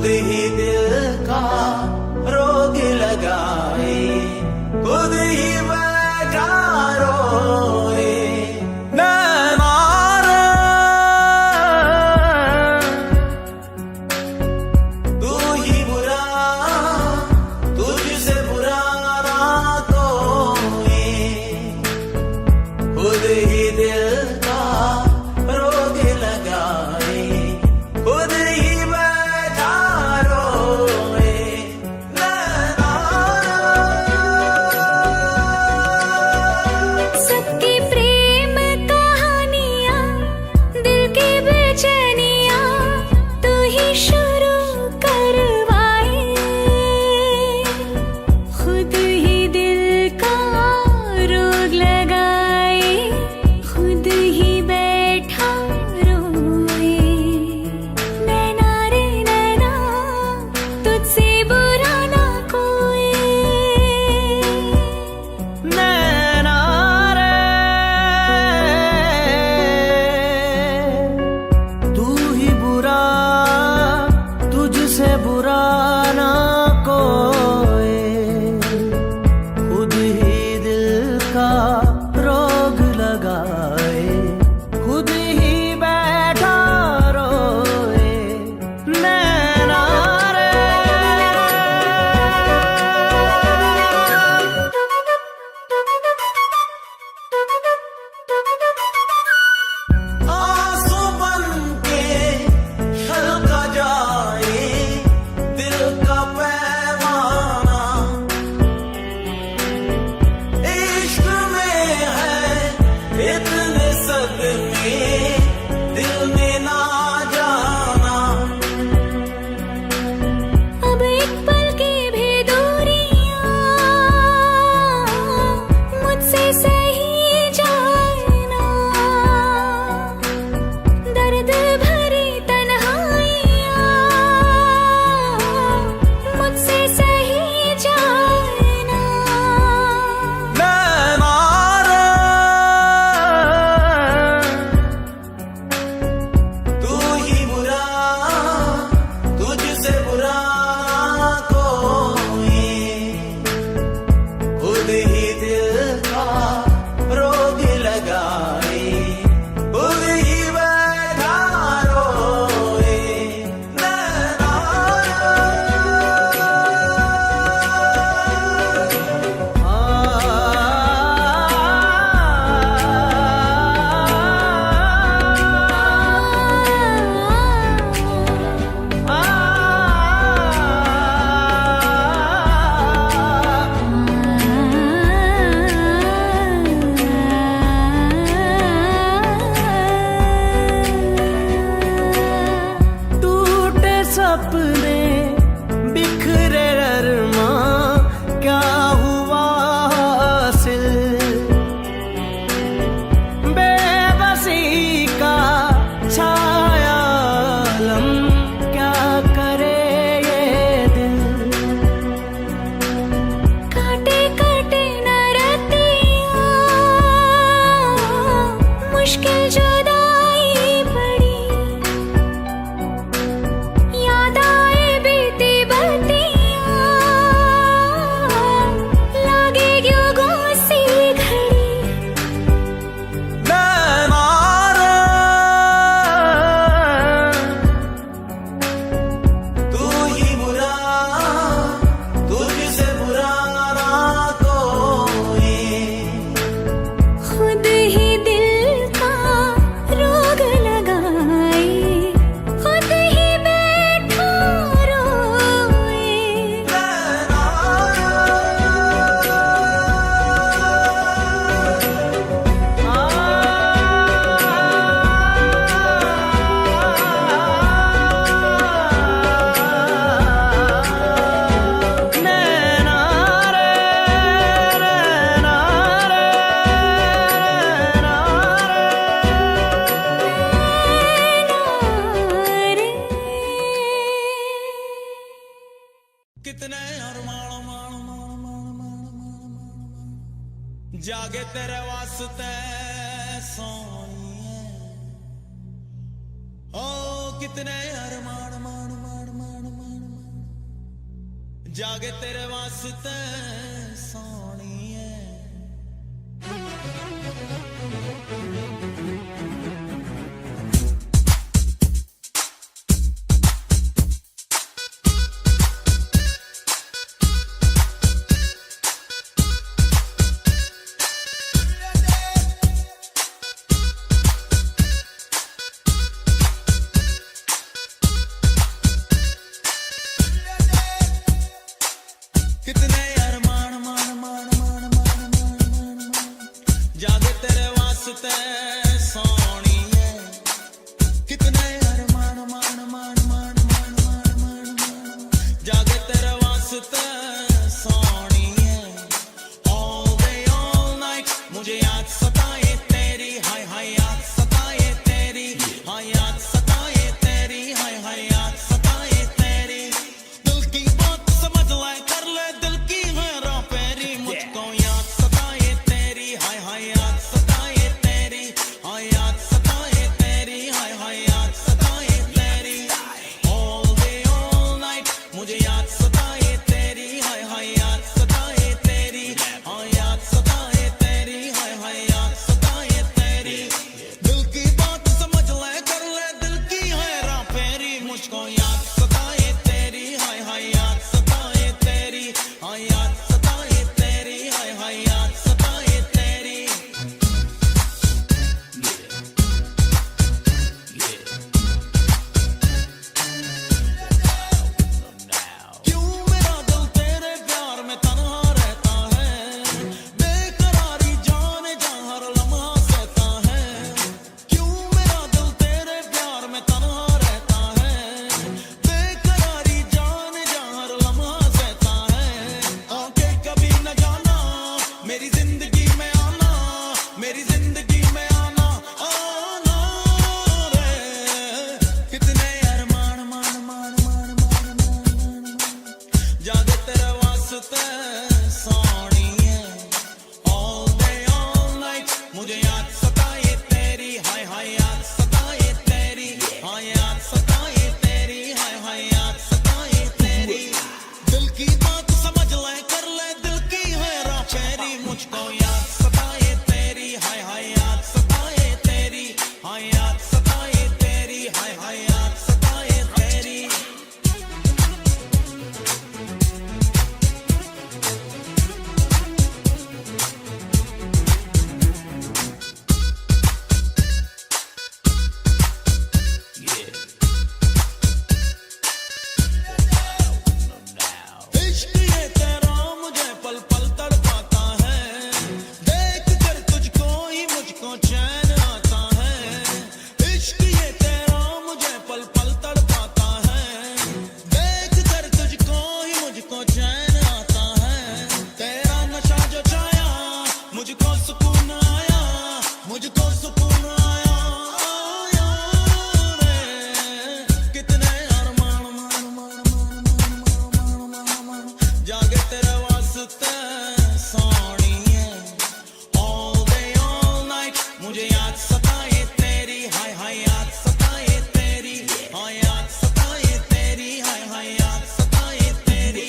खुद ही दिल का रोग लगाए, खुद ही बैठा रोए। तू ही बुरा, तुझसे बुरा ना कोई, खुद ही दिल का रोग लगाए, खुद ही बैठा रोए। सबकी प्रेम कहानियाँ, दिल की बेचैनियाँ तू ही शुरू करवाए, खुद ही दिल का रोग लगाए, खुद ही बैठा रोए। नैना रे नैना, तुझसे बुरा ना कोई। नैना रे, तू ही बुरा, तुझसे बुरा ना कोई, खुद ही दिल का रोग लगाए, खुद ही बैठा रोए। नैना रे, आंसू बनके छलका जाए दिल का पैमाना, इश्क में है इतने सदमे दिल ने ना जाना। अब एक पल की भी दूरियां मुझसे सही जाए ना, दर्द भरी तन्हाइयां मुझसे सही जाए ना। नैना रे, तू ही बुरा, तुझसे बुरा कोई, खुद ही दिल का रोग लगाए, खुद ही बैठा रोए। नैना टूटे सपने, बिखरे अरमां, क्या हुआ हासिल, बेबसी का छाया आलम, क्या करे ये दिल। काटे काटे न रतियां, मुश्किल जुदाई पड़ी, याद आए बीती बत्तियां, लागे क्यों गुस्सी घड़ी। नैना रे, तू ही बुरा, तुझसे बुरा ना कोई, खुद ही दिल का रोग लगाए, खुद ही बैठा रोए। नैना रे, नैना रे, नैना रे। कितने अरमान मान मान मान मान मान जागे तेरे वास्ते सोनिए, ओ कितने अरमान मान मान मान मान जागे तेरे वास्ते सोनिए कितने अरमान मान मान मान मान मान मान जागे तेरे वास्ते सोनिए कितने अरमान मान मान मान मान मान मान जागे तेरे वास्ते सोनिए all day all night मुझे याद सताए तेरी हाय हाय याद सताए तेरी हाय याद सताए तेरी हाय हाय याद सताए तेरी दिल की बात समझ ले कर ले दिल की हैरान पेरी मुझको याद सताए तेरी हाय हाय याद सताए तेरी हाय याद सताए तेरी हाय हाय याद सताए तेरी all day all night मुझे याद सताए तेरी हाय हाय याद सताए तेरी हाय याद सताए तेरी हाय हाय याद सताए तेरी दिल की बात समझ ले कर ले दिल की हैरान पेरी मुझको याद सताए तेरी हाय हाय याद सताए तेरी हाय याद सताए तेरी हाय हाय याद सताए तेरी क्यों मेरा दिल तेरे प्यार में तन्हा रहता है बेकरारी जाने जा हर लम्हा सहता है क्यों मेरा दिल तेरे प्यार में तन्हा रहता है बेकरारी जाने जा हर लम्हा सहता है आके कभी न जाना मेरी जिंदगी में आना मेरी जिंदगी में आना आना रे कितने अरमान मान मान मान मान मान मान जागे तेरे वास्ते सोनिए all day all night मुझे याद सताए तेरी हाय हाय याद सताए तेरी हाय याद सताए तेरी हाय हाय याद सताए तेरी दिल की बात समझ ले कर ले दिल की हैरान पेरी मुझको याद सताए तेरी हाय हाय याद सताए तेरी हाय याद सताए तेरी हाय हाय याद सताए तेरी इश्क ये तेरा मुझे पल पल तड़पाता है देख कर तुझको ही मुझको चैन आता है इश्क ये तेरा मुझे पल पल तड़पाता है देख कर तुझको ही मुझको चैन आता है तेरा नशा जो छाया मुझको सुकून आया मुझको सुकून आया आया रे कितने अरमान मान मान मान मान मान मान मान जागे तेरे वास्ते सोनिए all day all night मुझे याद सताए तेरी हाय हाय याद सताए तेरी हाय याद सताए तेरी हाय हाय याद सताए तेरी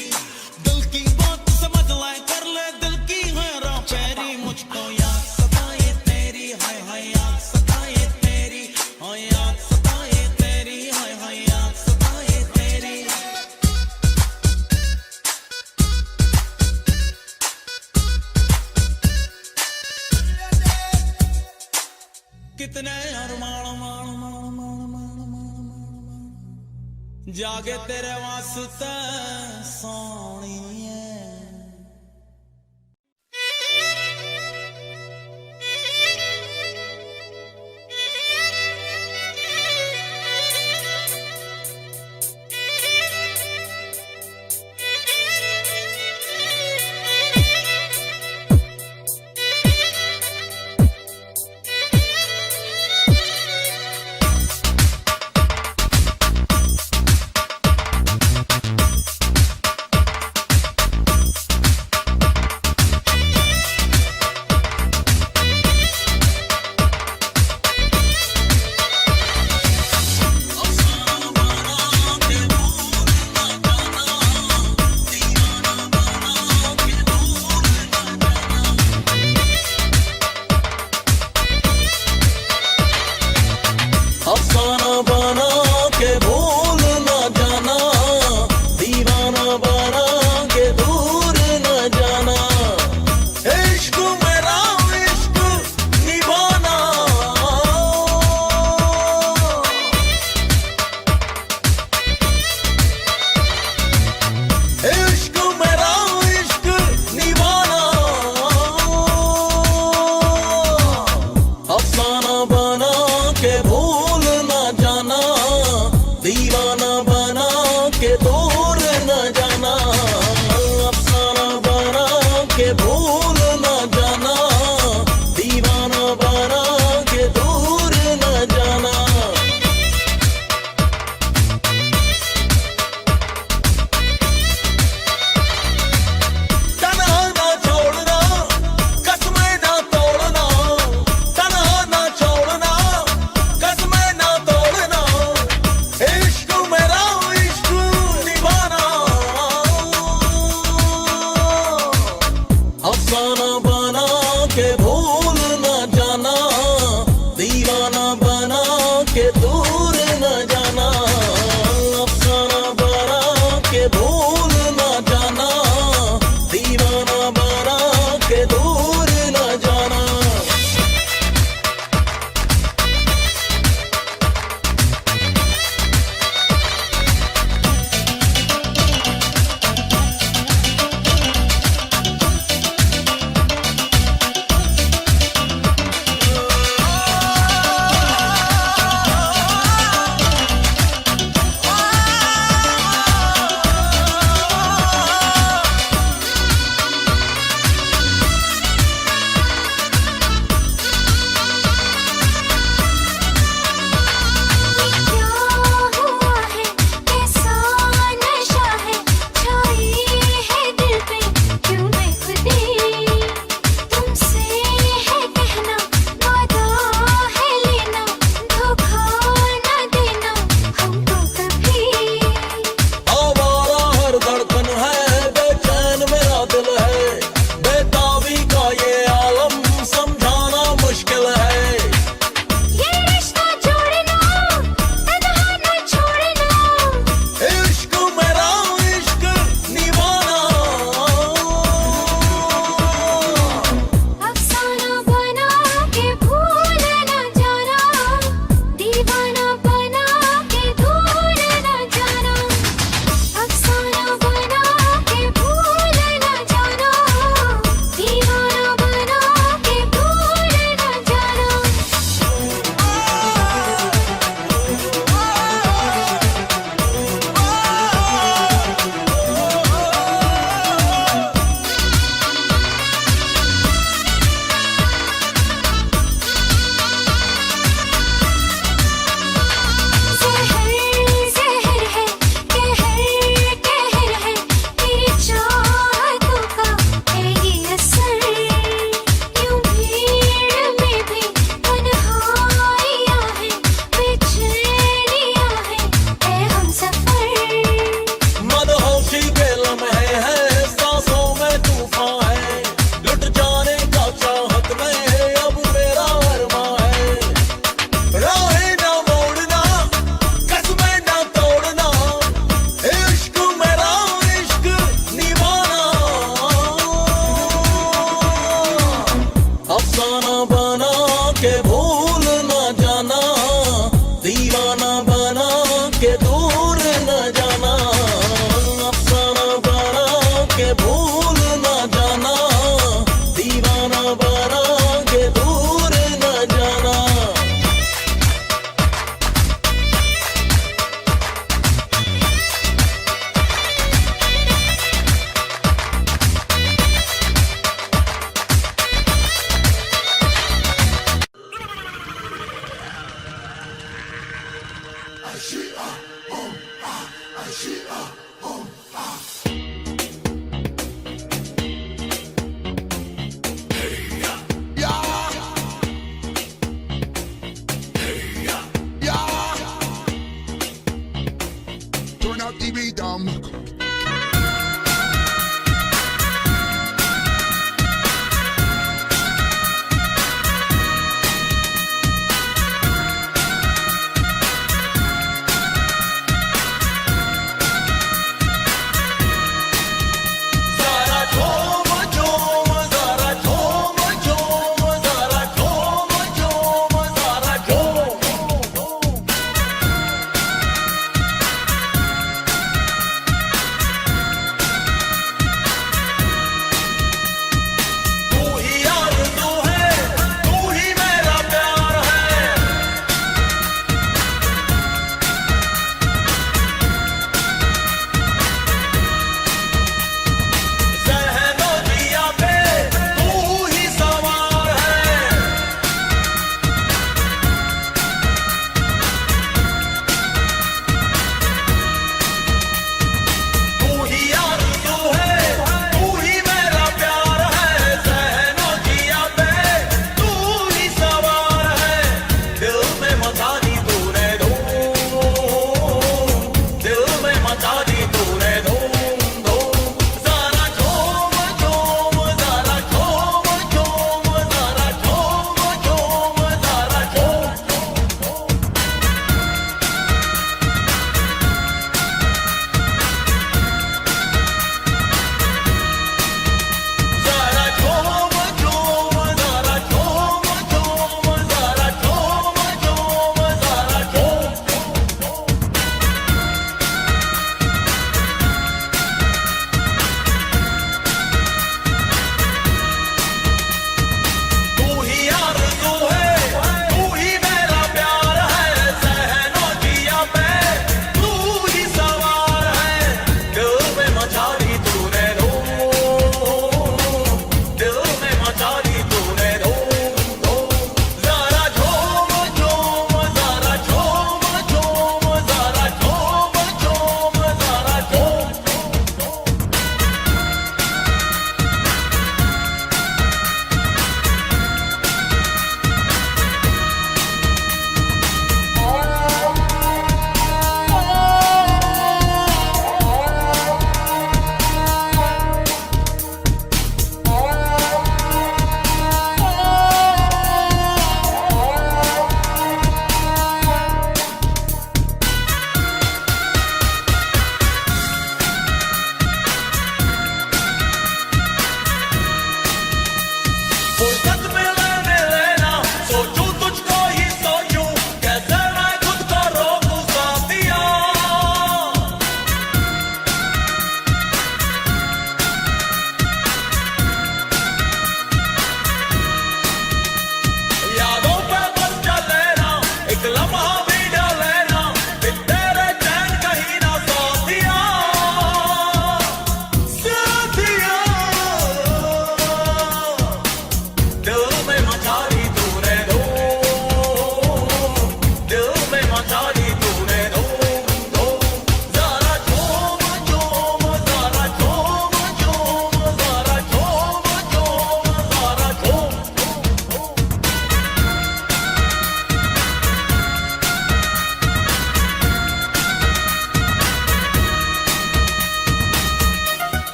दिल की बात समझ ले कर ले दिल की हैरान पेरी मुझको याद सताए तेरी हाय हाय याद सताए तेरी हाय याद सताए तेरी हाय हाय याद सताए तेरी कितने अरमान मान मान मान मान मान मान जागे तेरे वास्ते सोनिए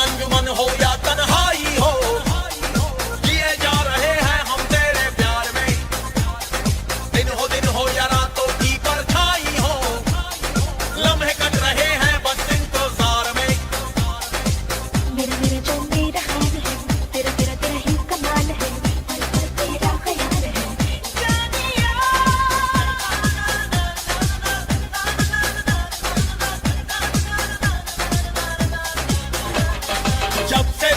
अंजुमन हो या तन्हाई हो, जिए जा रहे हैं हम तेरे प्यार में। दिन हो या रातों की परछाई हो, लम्हे कट रहे हैं बस इंतजार में। मेरा मेरा जो मेरा हाल है, तेरा तेरा तेरा ही कमाल है, पल पल तेरा ख्याल है जानिया। जब से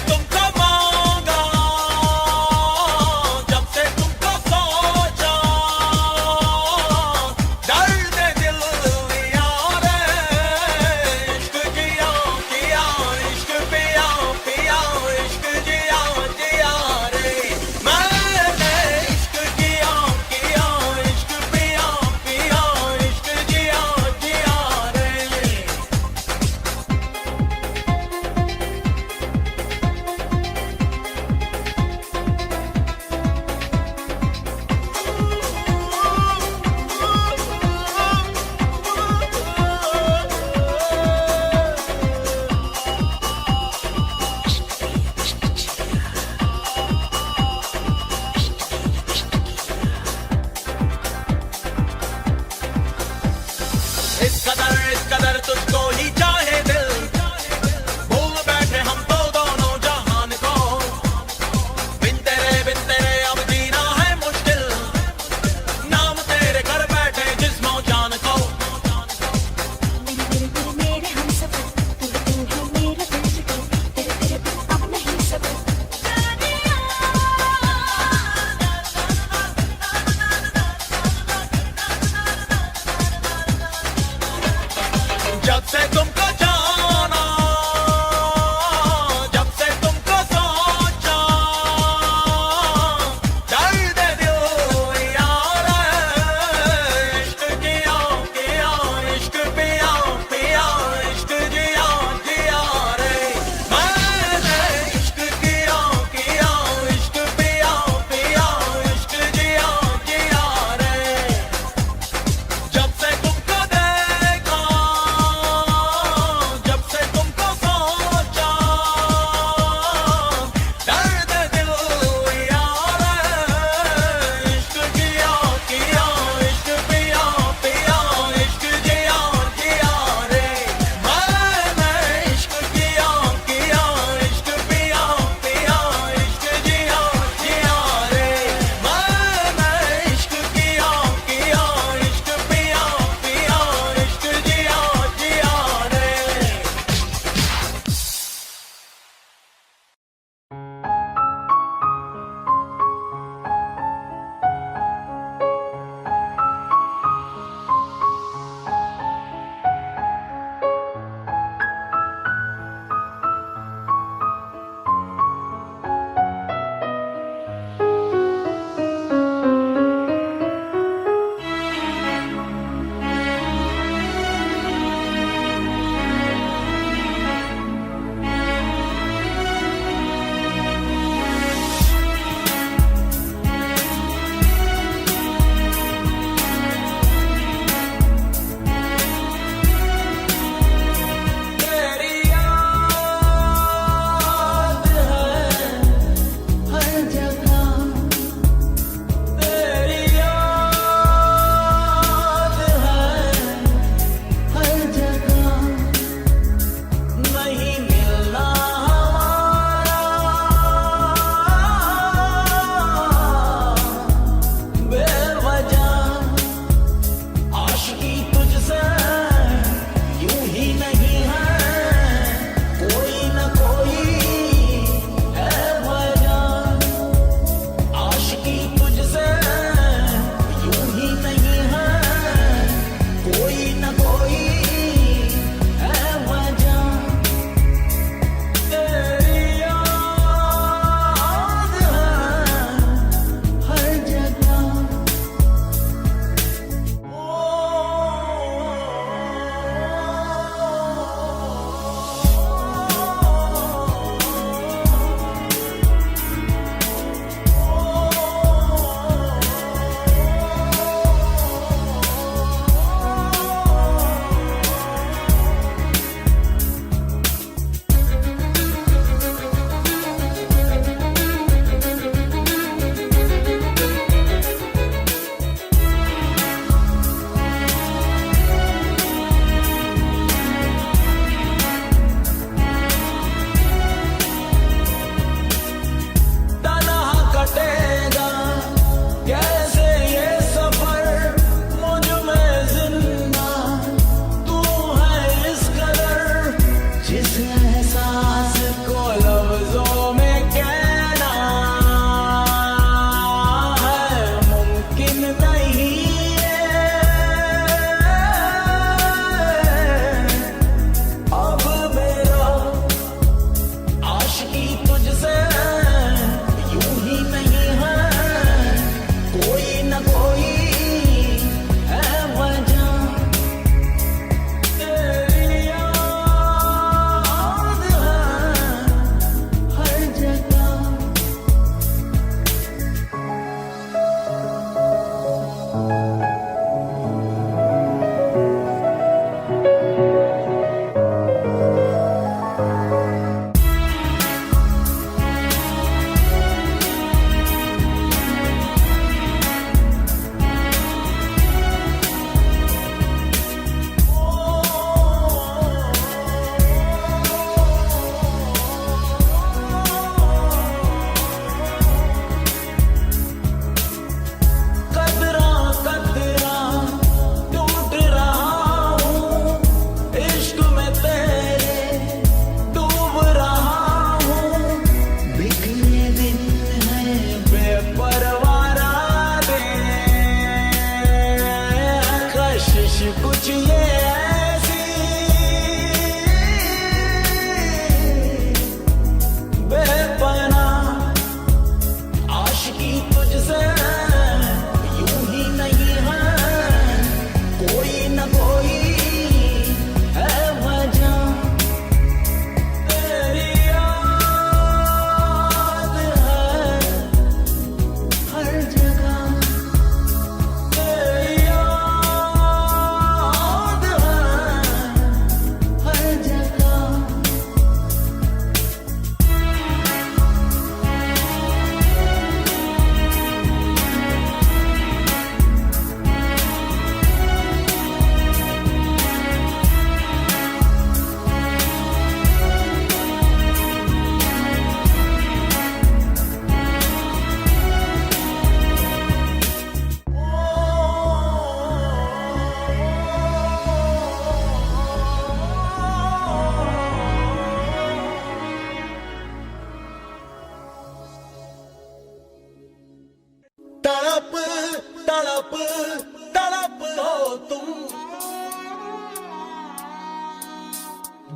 तड़प तड़प हो तुम,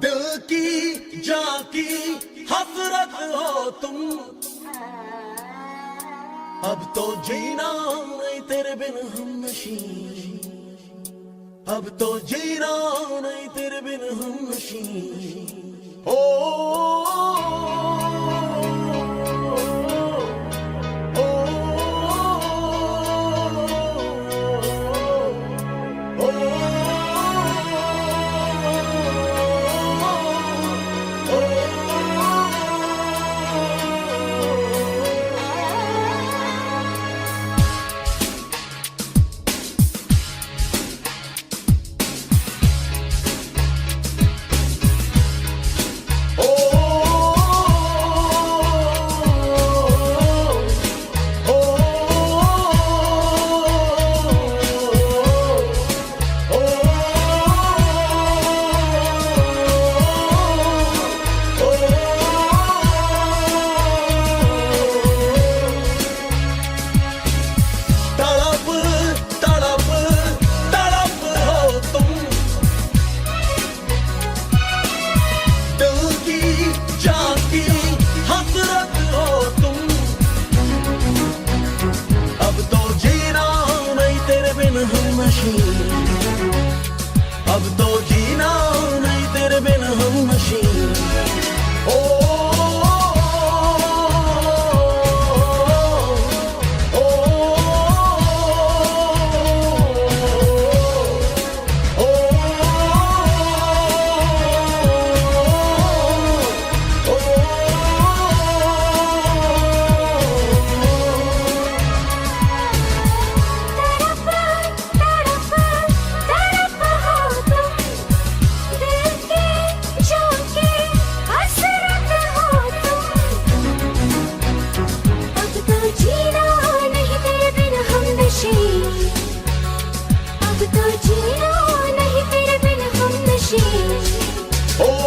दिल की जान की हसरत हो तुम। अब तो जीना नहीं तेरे बिन हमनशी, अब तो जीना नहीं तेरे बिन हमनशी। ओ अब तो जीना नहीं तेरे बिन हमनशी। ओ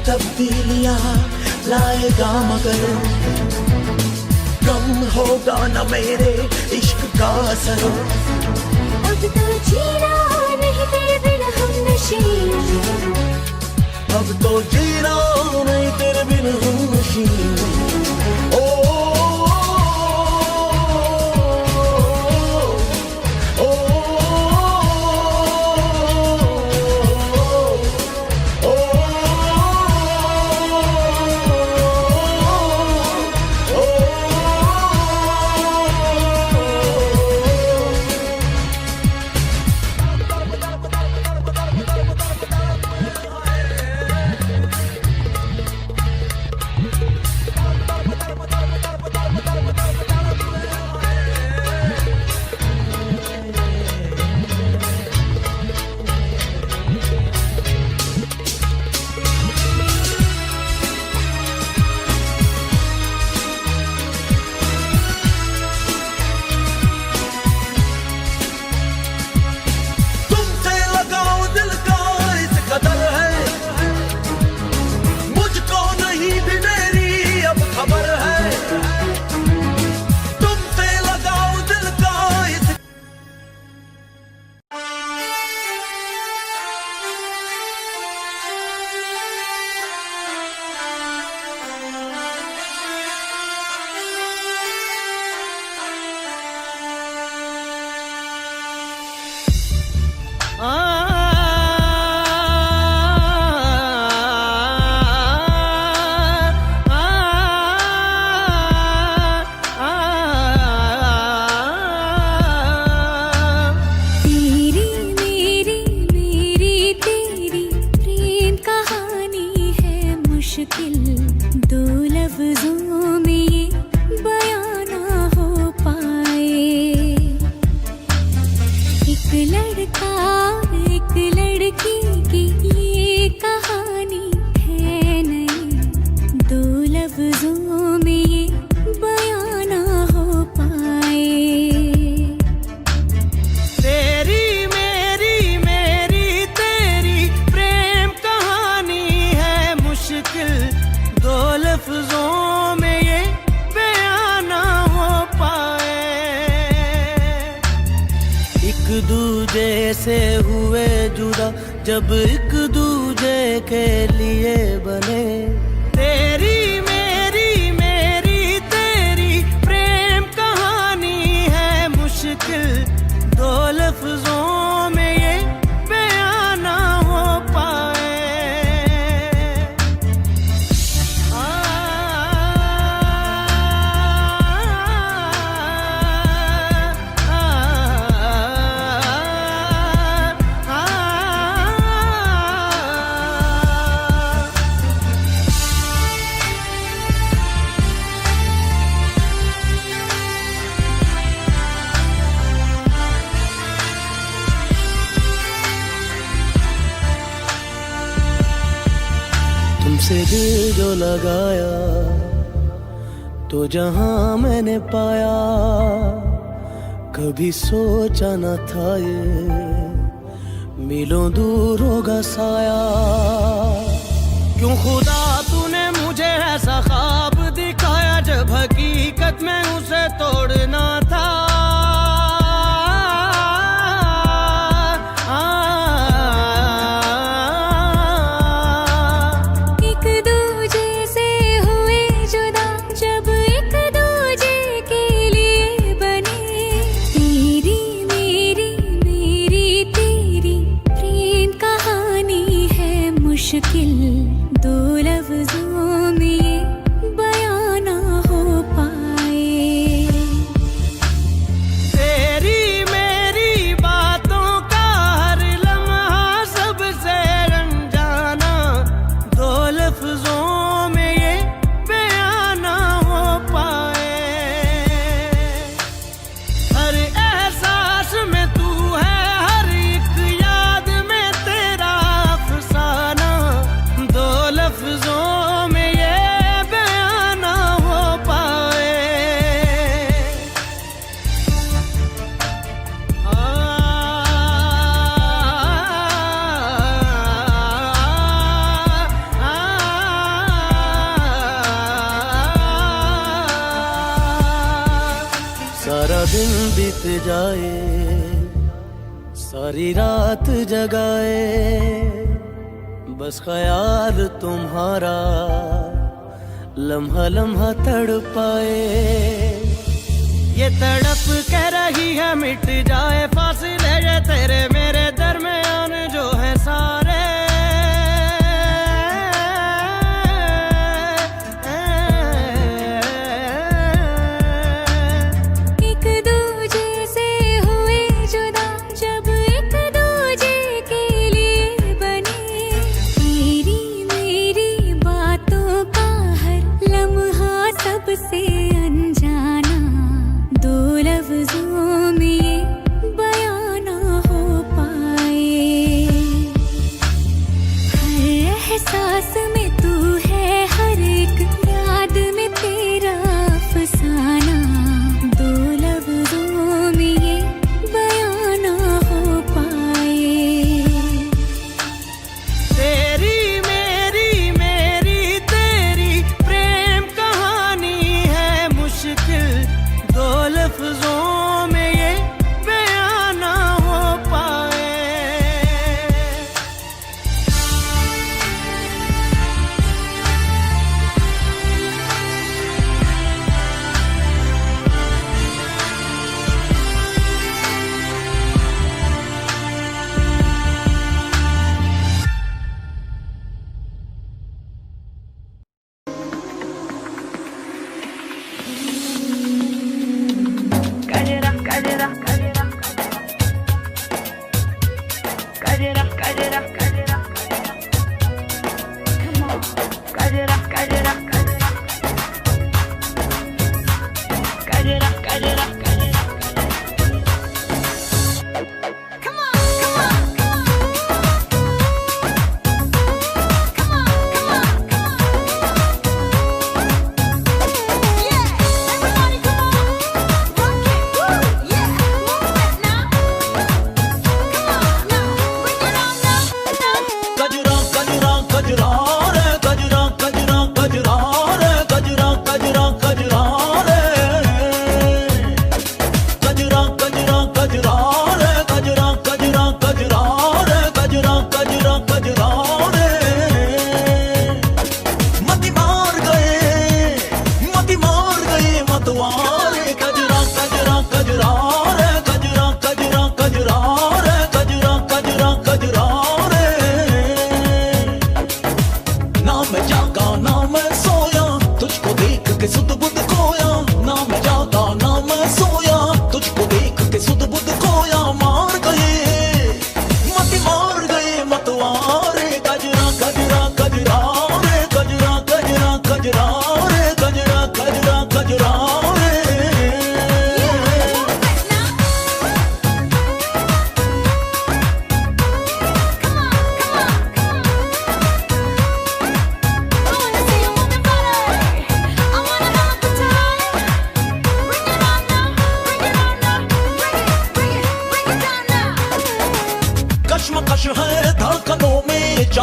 तब्दीलियां लाएगा मगर कम होगा न मेरे इश्क का असर। अब तो जीना नहीं तेरे बिन हमनशी, अब तो जीना नहीं तेरे बिन हमनशी। ओ से हुए जुदा जब एक दूजे के लिए बने। तेरी मेरी मेरी तेरी प्रेम कहानी है मुश्किल, दो लफ्जों में ये बयां ना हो पाए। तुमसे दिल जो लगाया तो जहां मैंने पाया, कभी सोचा न था ये मीलों दूर होगा साया। क्यों खुदा तूने मुझे ऐसा ख्वाब दिखाया जब हकीकत में उसे तोड़ना था। मुश्किल दो लफ्जों में ये बयां ना हो पाए। तेरी मेरी बातों का हर लम्हा सबसे अनजाना, दो लफ्जों में ये बयां ना हो पाए। हर एहसास में तू है, हर एक याद में तेरा अफसाना, दो लफ्जों में ये बयां ना हो पाए। सारा दिन बीत जाए, सारी रात जगाए, बस ख्याल तुम्हारा लम्हा लम्हा तड़पाए। ये तड़प कह रही है मिट जाए फासले ये तेरे मेरे दरमियान जो है सारे। एक दूजे से हुए जुदा जब एक दूजे के लिए बने। तेरी मेरी बातों का हर लम्हा सबसे अनजाना, दो लफ्जों में ये बयां ना हो पाए।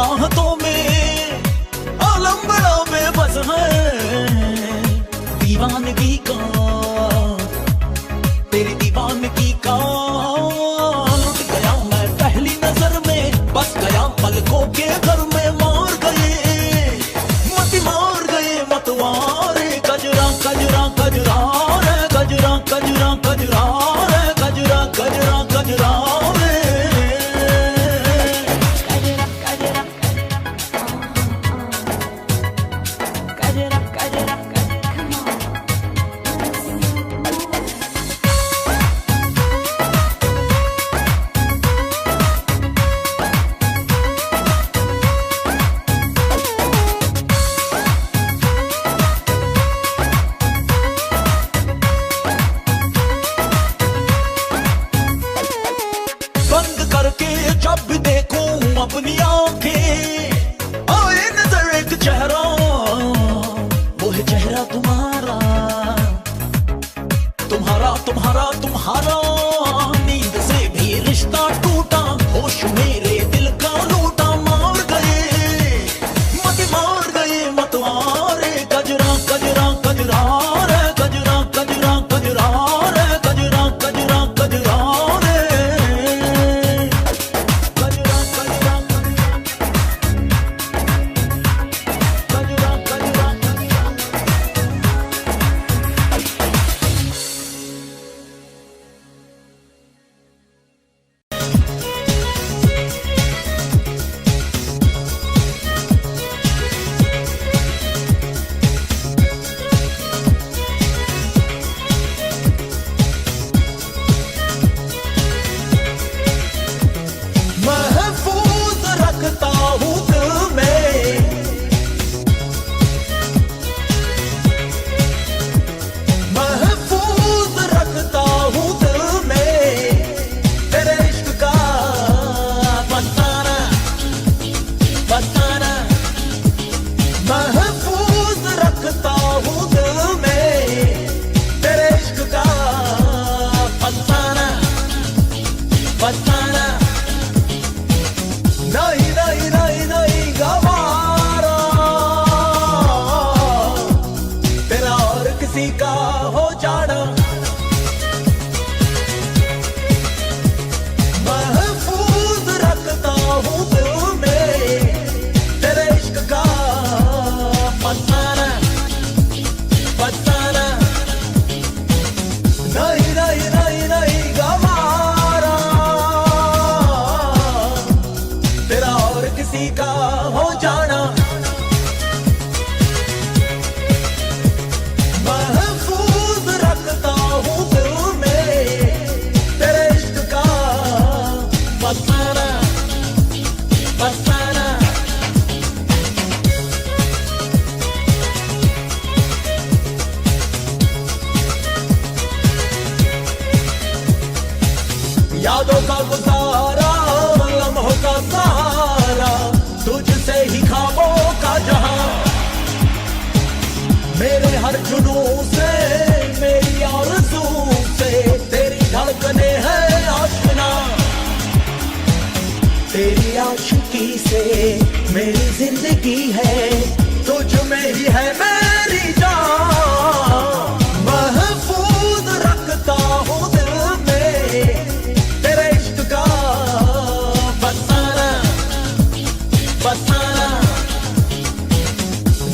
चाहतों में आलम बड़ा बेबस है दीवानगी का तेरी दीवानगी का लुट गया मैं पहली नजर में बस गया पलकों के घर में मार गए मतवारे गजरा गजरा गजरा रे गजरा गजरा गजरा रे गजरा गजरा गजरा रे जब भी देखूं अपनी आंखें आए नजर एक चेहरा वो है चेहरा तुम्हारा तुम्हारा तुम्हारा तुम्हारा नींद से भी रिश्ता टूटा होश मेरे दिल का लूटा मार गए मतवारे गजरा गजरा गजरा रे गजरा गजरा गजरा रे गजरा गजरा गजरा रे महफूज रखता हूँ दिल में महफूज रखता हूँ दिल में तेरे इश्क का फसाना फसाना महफूज रखता हूँ दिल में तेरे इश्क का फसाना फसाना नहीं नहीं नहीं नहीं गवारा तेरा और किसी का हो जाना महफूज रखता हूँ दिल में तेरे इश्क का फसाना फसाना नहीं नहीं नहीं नहीं गवारा तेरा और किसी का हो जाना महफूज रखता हूँ दिल में तेरे इश्क का फसाना फसाना यादों का गुजारा लम्हों का सहारा तुझसे ही ख्वाबों का जहां मेरे हर जुनून से मेरी आरज़ू से तेरी धड़कने हैं आशना तेरी आशिकी से मेरी जिंदगी है तुझ में ही है मेरी जान महफूज रखता हूँ दिल में तेरे इश्क का फसाना फसाना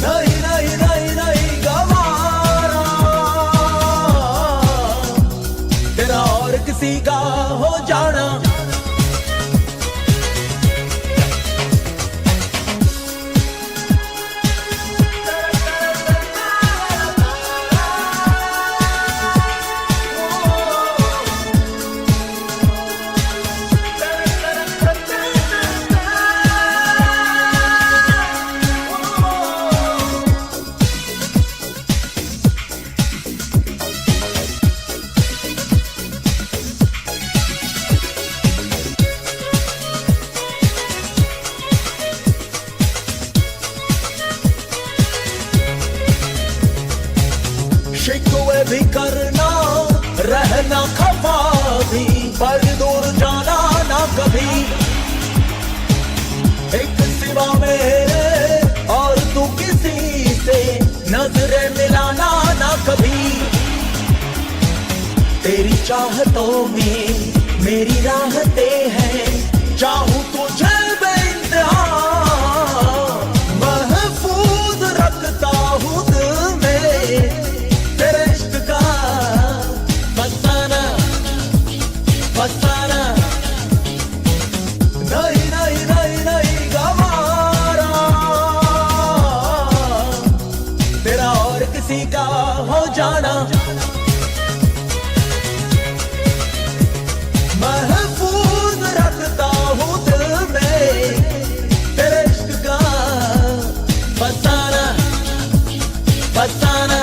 नहीं नहीं नहीं नहीं गवारा तेरा और किसी का हो जाना शिकवे भी करना रहना खफा भी पर दूर जाना ना कभी एक सिवा सिवा मेरे और तू किसी से नजरें मिलाना ना कभी। तेरी चाहतों में मेरी राहतें हैं, चाहूं तुझे बेइंतहा महफूज रखता हूँ दिल में तेरे इश्क का फसाना फसाना। नहीं नहीं नहीं नहीं गवारा तेरा और किसी का हो जाना। महफूज रखता हूँ दिल में तेरे इश्क का फसाना फसाना।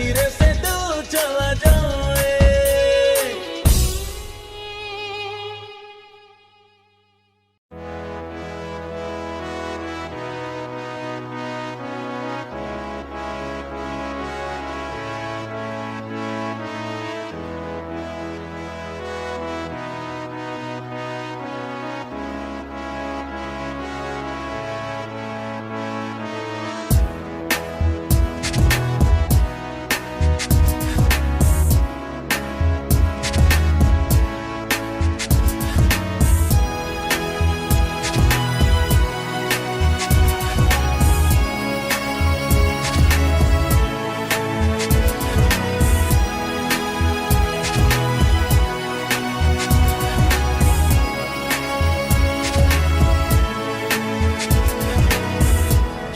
धीरे से दिल चला जाए।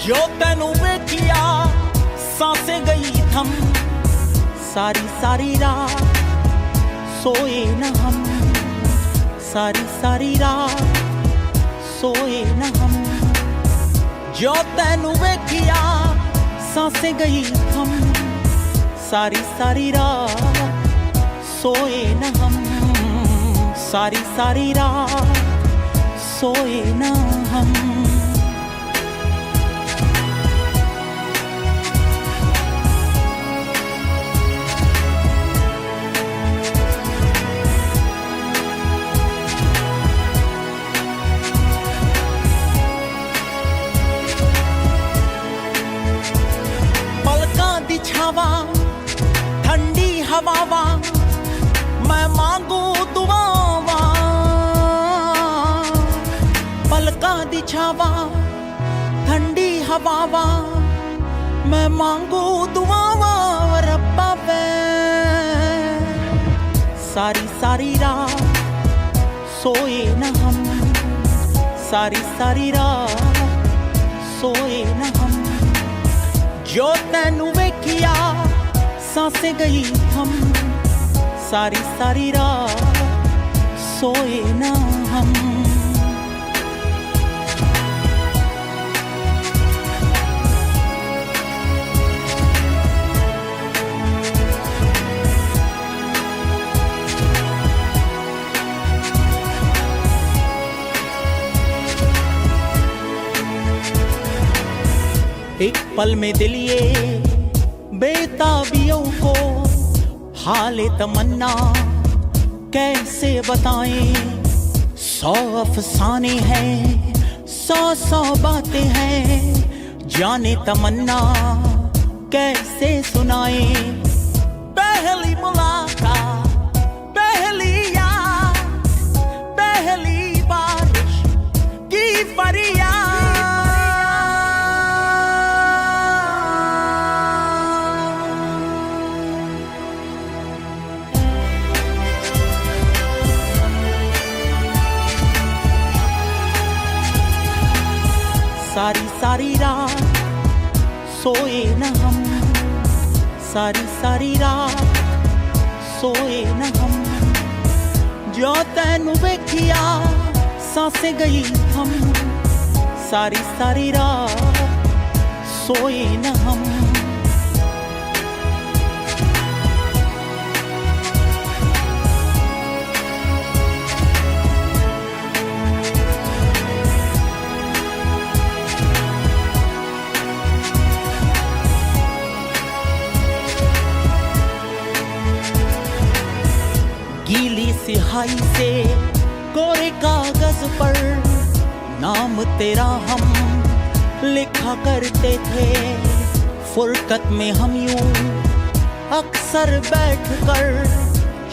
जो तेनू वेखिया सांसे गई थम, सारी सारी रात सोए न हम, सारी सारी रात सोए न हम। जो तेनू वेखिया सांसे गई थम, सारी सारी रात सोए न हम, सारी सारी रात सोए न हम। छावा ठंडी हवावा मैं मांगू दुआवा, पलका दी छावा ठंडी हवावा मैं मांगू दुआवा रब्बा वे। सारी सारी रात सोए न हम, सारी सारी रात सोए न हम। जो तेनू वेखिया सांसे गई थम, सारी सारी रात सोए न हम। एक पल में दिल ये बेताबियों को हाले तमन्ना कैसे बताएं। 100 अफसाने हैं, 100 बातें हैं, जाने तमन्ना कैसे सुनाएं। पहली मुलाकात, पहली याद, पहली बारिश की फरियाद। सारी सारी रात सोए न हम, सारी सारी रात सोए न हम। जो तेनू वेखिया सांसे गई थम, सारी सारी रात सोए न हम। गीली सिहाई से कोरे कागज पर नाम तेरा हम लिखा करते थे। फुरकत में हम यूं अक्सर बैठकर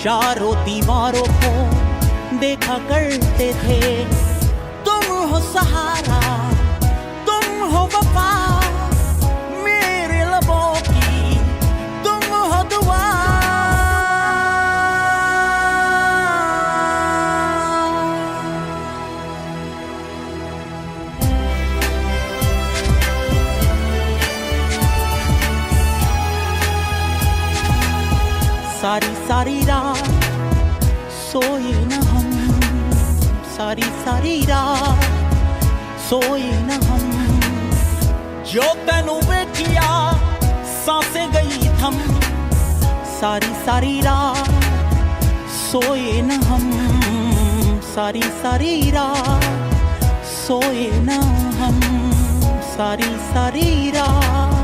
चारों दीवारों को देखा करते थे। तुम हो सहारा, तुम हो वफा मेरे लबों की, तुम हो दुआ। सारी सारी रात सोए न हम, सारी सारी रात सोए न हम। जो तेनू वेखिया सांसे गई थम, सारी सारी रात सोए न हम, सारी सारी रात सोए न हम, सारी सारी रात।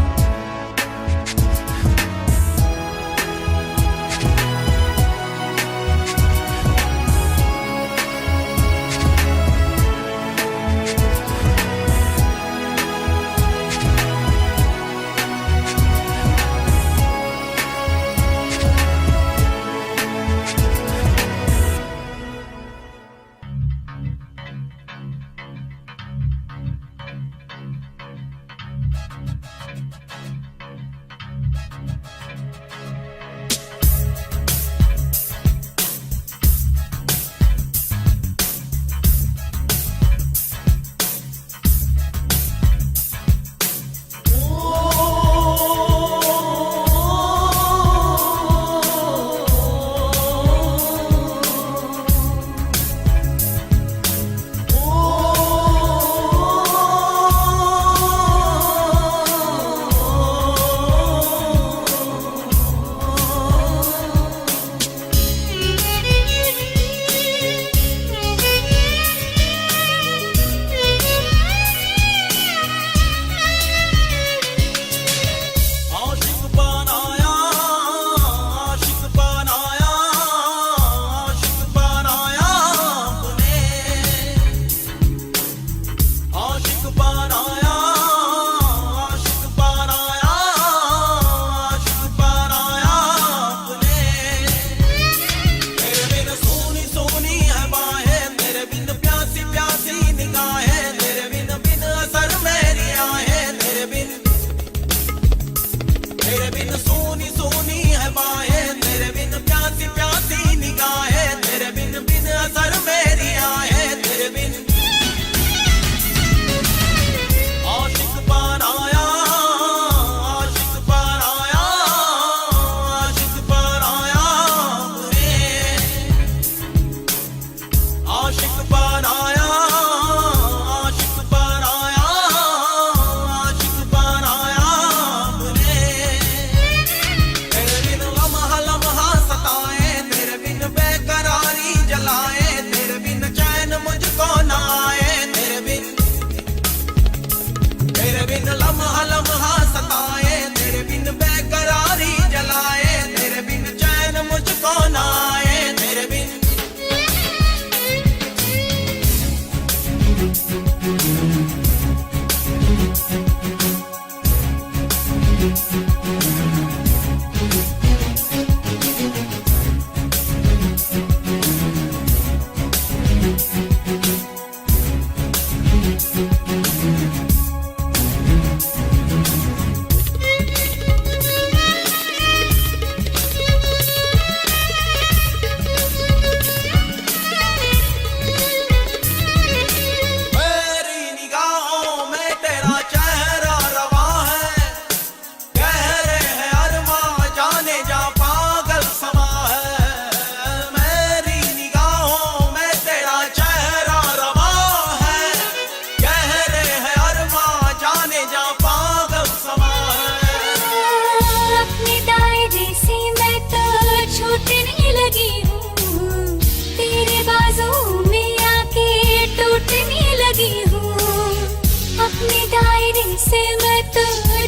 से मैं तो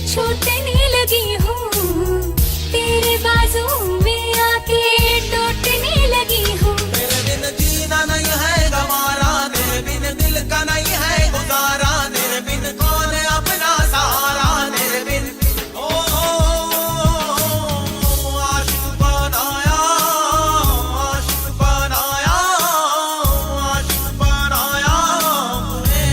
छूटने लगी हूँ, तेरे बाजू में आके टूटने लगी हूँ। तेरे बिन जीना नहीं है गवारा, तेरे बिन दिल का नहीं है गुजारा, तेरे बिन कौन अपना सहारा, तेरे बिन ओ आशिक बनाया, आशिक बनाया, आशिक बनाया मुझे।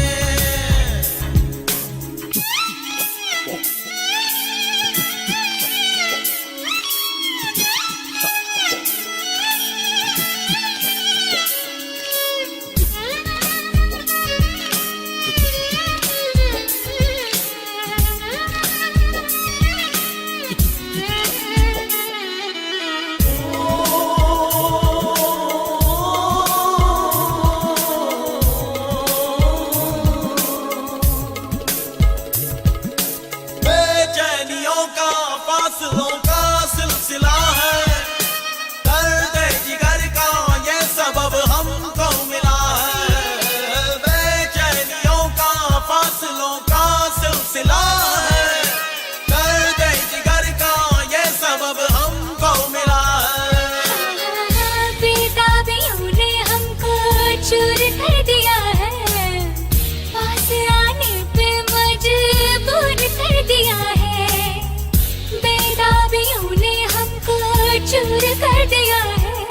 चूर कर दिया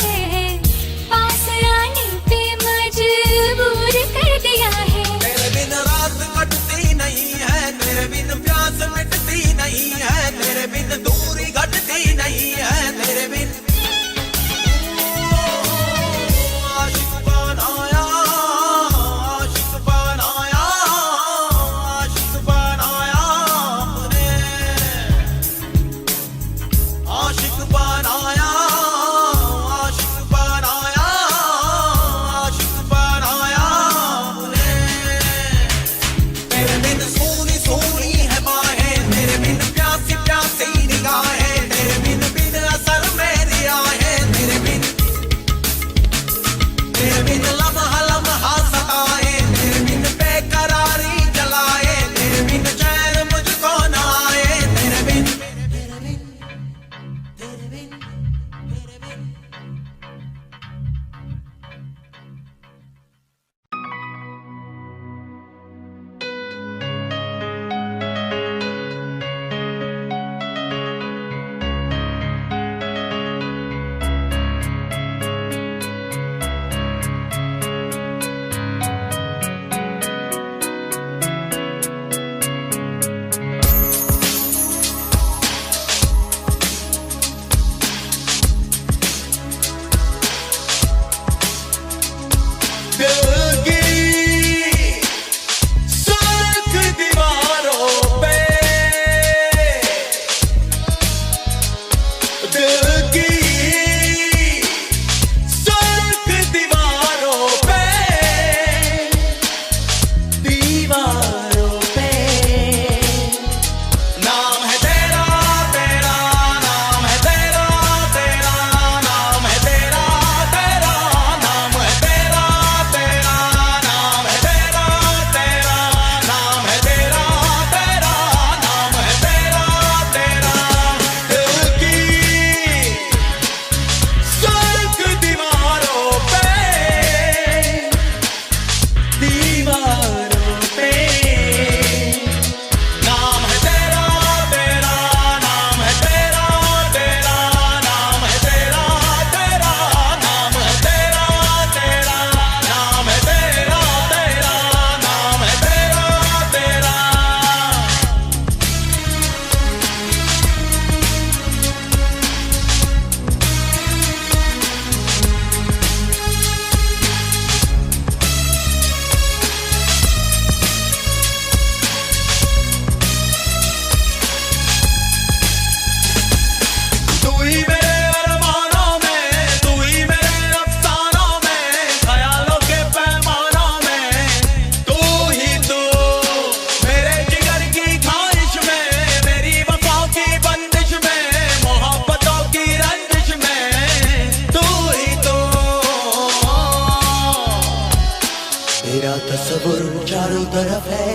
है, पास आने पे मजबूर कर दिया है। तेरे बिन रात कटती नहीं है, तेरे बिन प्यास मिटती नहीं है, तेरे बिन दूरी घटती नहीं है, तेरे बिन आशिक बनाया, आशिक बनाया, आशिक बनाया हमने, आशिक बनाया, आशिक बनाया, आशिक बनाया हमने। तेरे बिन सोनी सोनी है बाहें, तेरे बिन प्यासी प्यासी निगाहें, तेरे बिन असर मेरी आहें, तेरे बिन लम्हा लम्हा सताए, तेरे बिन बेकरारी जलाए, तेरे बिन चैन मुझको न आए, तेरे बिन दिल की सुर्ख दीवारों पे, दिल की सुर्ख दीवारों पे, दीवारों पे नाम है तेरा, तेरा नाम है तेरा, तेरा नाम है तेरा, तेरा नाम है तेरा, तेरा नाम है तेरा, तेरा नाम है तेरा, तेरा नाम है तेरा, तेरा दिल की सुर्ख दीवारों पे, दीवारों पे नाम है तेरा, तेरा नाम है तेरा, तेरा नाम है तेरा, तेरा नाम है तेरा, तेरा नाम है तेरा, तेरा नाम है तेरा, तेरा तू ही मेरे अरमानों में, तू ही मेरे अफसानों में, ख्यालों के पैमानों में, तू ही तू मेरे जिगर की ख्वाहिश में, मेरी वफाओं की बंदिश में, मोहब्बतों की रंजिश में, तू ही तू। तेरा तस्वुर चारों तरफ है,